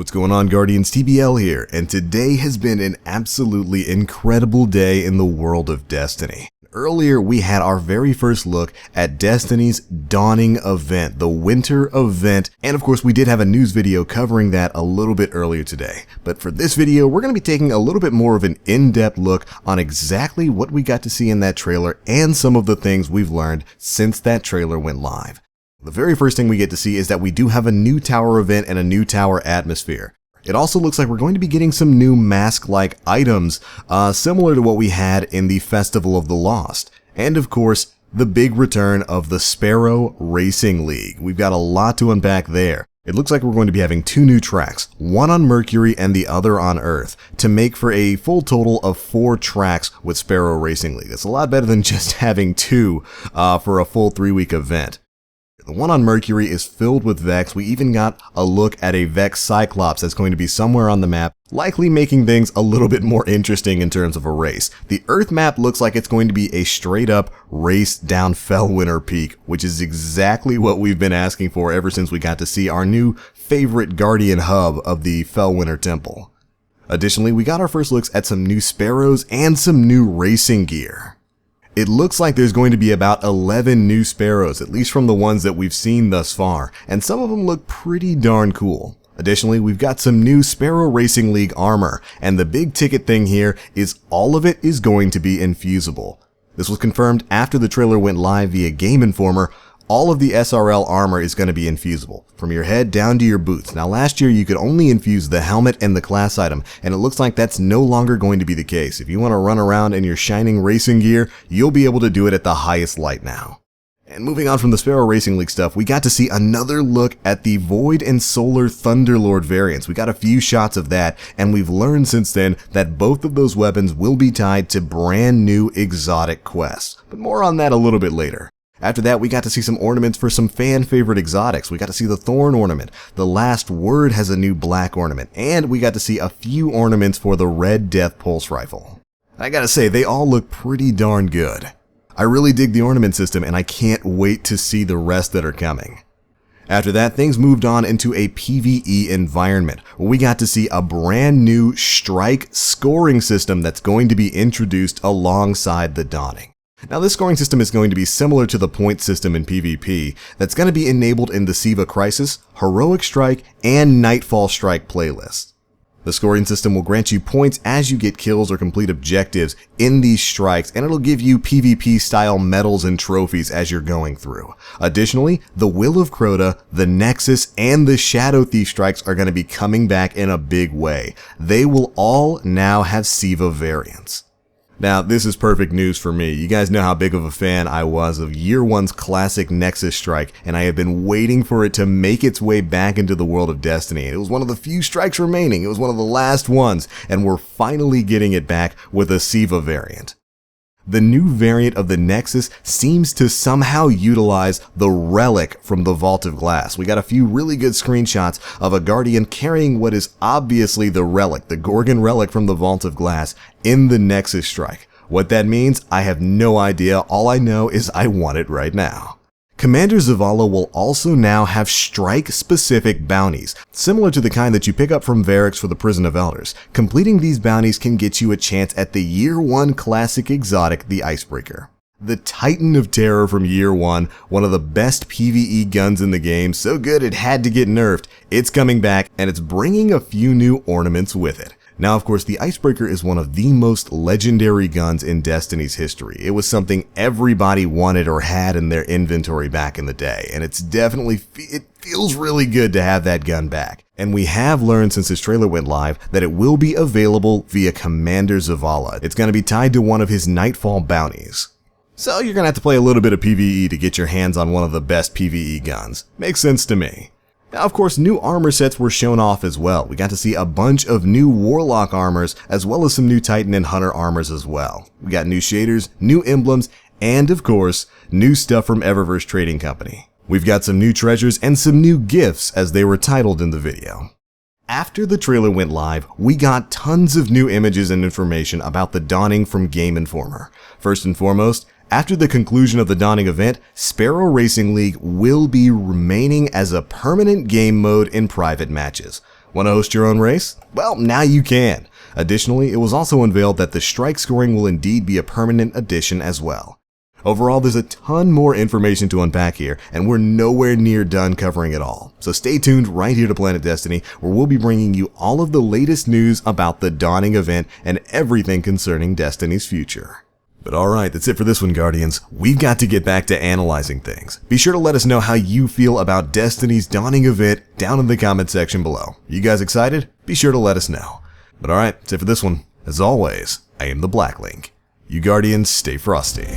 What's going on, Guardians? TBL here, and today has been an absolutely incredible day in the world of Destiny. Earlier, we had our very first look at Destiny's Dawning event, the winter event, and of course we did have a news video covering that a little bit earlier today. But for this video, we're going to be taking a little bit more of an in-depth look on exactly what we got to see in that trailer and some of the things we've learned since that trailer went live. The very first thing we get to see is that we do have a new tower event and a new tower atmosphere. It also looks like we're going to be getting some new mask-like items, similar to what we had in the Festival of the Lost. And of course, the big return of the Sparrow Racing League. We've got a lot to unpack there. It looks like we're going to be having two new tracks, one on Mercury and the other on Earth, to make for a full total of 4 tracks with Sparrow Racing League. That's a lot better than just having 2 for a full 3-week event. The one on Mercury is filled with Vex. We even got a look at a Vex Cyclops that's going to be somewhere on the map, likely making things a little bit more interesting in terms of a race. The Earth map looks like it's going to be a straight up race down Fellwinter Peak, which is exactly what we've been asking for ever since we got to see our new favorite Guardian hub of the Fellwinter Temple. Additionally, we got our first looks at some new Sparrows and some new racing gear. It looks like there's going to be about 11 new Sparrows, at least from the ones that we've seen thus far, and some of them look pretty darn cool. Additionally, we've got some new Sparrow Racing League armor, and the big ticket thing here is all of it is going to be infusible. This was confirmed after the trailer went live via Game Informer. All of the SRL armor is going to be infusible, from your head down to your boots. Now last year you could only infuse the helmet and the class item, and it looks like that's no longer going to be the case. If you want to run around in your shining racing gear, you'll be able to do it at the highest light now. And moving on from the Sparrow Racing League stuff, we got to see another look at the Void and Solar Thunderlord variants. We got a few shots of that, and we've learned since then that both of those weapons will be tied to brand new exotic quests. But more on that a little bit later. After that, we got to see some ornaments for some fan-favorite exotics. We got to see the Thorn ornament, the Last Word has a new black ornament, and we got to see a few ornaments for the Red Death Pulse Rifle. I gotta say, they all look pretty darn good. I really dig the ornament system, and I can't wait to see the rest that are coming. After that, things moved on into a PvE environment, where we got to see a brand new strike scoring system that's going to be introduced alongside the Dawning. Now this scoring system is going to be similar to the point system in PvP that's going to be enabled in the Siva Crisis, Heroic Strike, and Nightfall Strike playlists. The scoring system will grant you points as you get kills or complete objectives in these strikes, and it'll give you PvP style medals and trophies as you're going through. Additionally, the Will of Crota, the Nexus, and the Shadow Thief strikes are going to be coming back in a big way. They will all now have Siva variants. Now, this is perfect news for me. You guys know how big of a fan I was of Year 1's classic Nexus strike, and I have been waiting for it to make its way back into the world of Destiny. It was one of the few strikes remaining. It was one of the last ones, and we're finally getting it back with a Siva variant. The new variant of the Nexus seems to somehow utilize the relic from the Vault of Glass. We got a few really good screenshots of a Guardian carrying what is obviously the relic, the Gorgon relic from the Vault of Glass, in the Nexus strike. What that means, I have no idea. All I know is I want it right now. Commander Zavala will also now have strike-specific bounties, similar to the kind that you pick up from Varix for the Prison of Elders. Completing these bounties can get you a chance at the Year 1 classic exotic, the Icebreaker. The Titan of Terror from Year 1, one of the best PvE guns in the game, so good it had to get nerfed. It's coming back, and it's bringing a few new ornaments with it. Now, of course, the Icebreaker is one of the most legendary guns in Destiny's history. It was something everybody wanted or had in their inventory back in the day, and it feels really good to have that gun back. And we have learned since this trailer went live that it will be available via Commander Zavala. It's going to be tied to one of his Nightfall bounties. So you're going to have to play a little bit of PvE to get your hands on one of the best PvE guns. Makes sense to me. Now, of course, new armor sets were shown off as well. We got to see a bunch of new Warlock armors, as well as some new Titan and Hunter armors as well. We got new shaders, new emblems, and of course, new stuff from Eververse Trading Company. We've got some new treasures and some new gifts, as they were titled in the video. After the trailer went live, we got tons of new images and information about the Dawning from Game Informer. First and foremost, after the conclusion of the Dawning event, Sparrow Racing League will be remaining as a permanent game mode in private matches. Want to host your own race? Well, now you can. Additionally, it was also unveiled that the strike scoring will indeed be a permanent addition as well. Overall, there's a ton more information to unpack here, and we're nowhere near done covering it all. So stay tuned right here to Planet Destiny, where we'll be bringing you all of the latest news about the Dawning event and everything concerning Destiny's future. But alright, that's it for this one, Guardians. We've got to get back to analyzing things. Be sure to let us know how you feel about Destiny's Dawning event down in the comment section below. You guys excited? Be sure to let us know. But alright, that's it for this one. As always, I am the Black Link. You Guardians, stay frosty.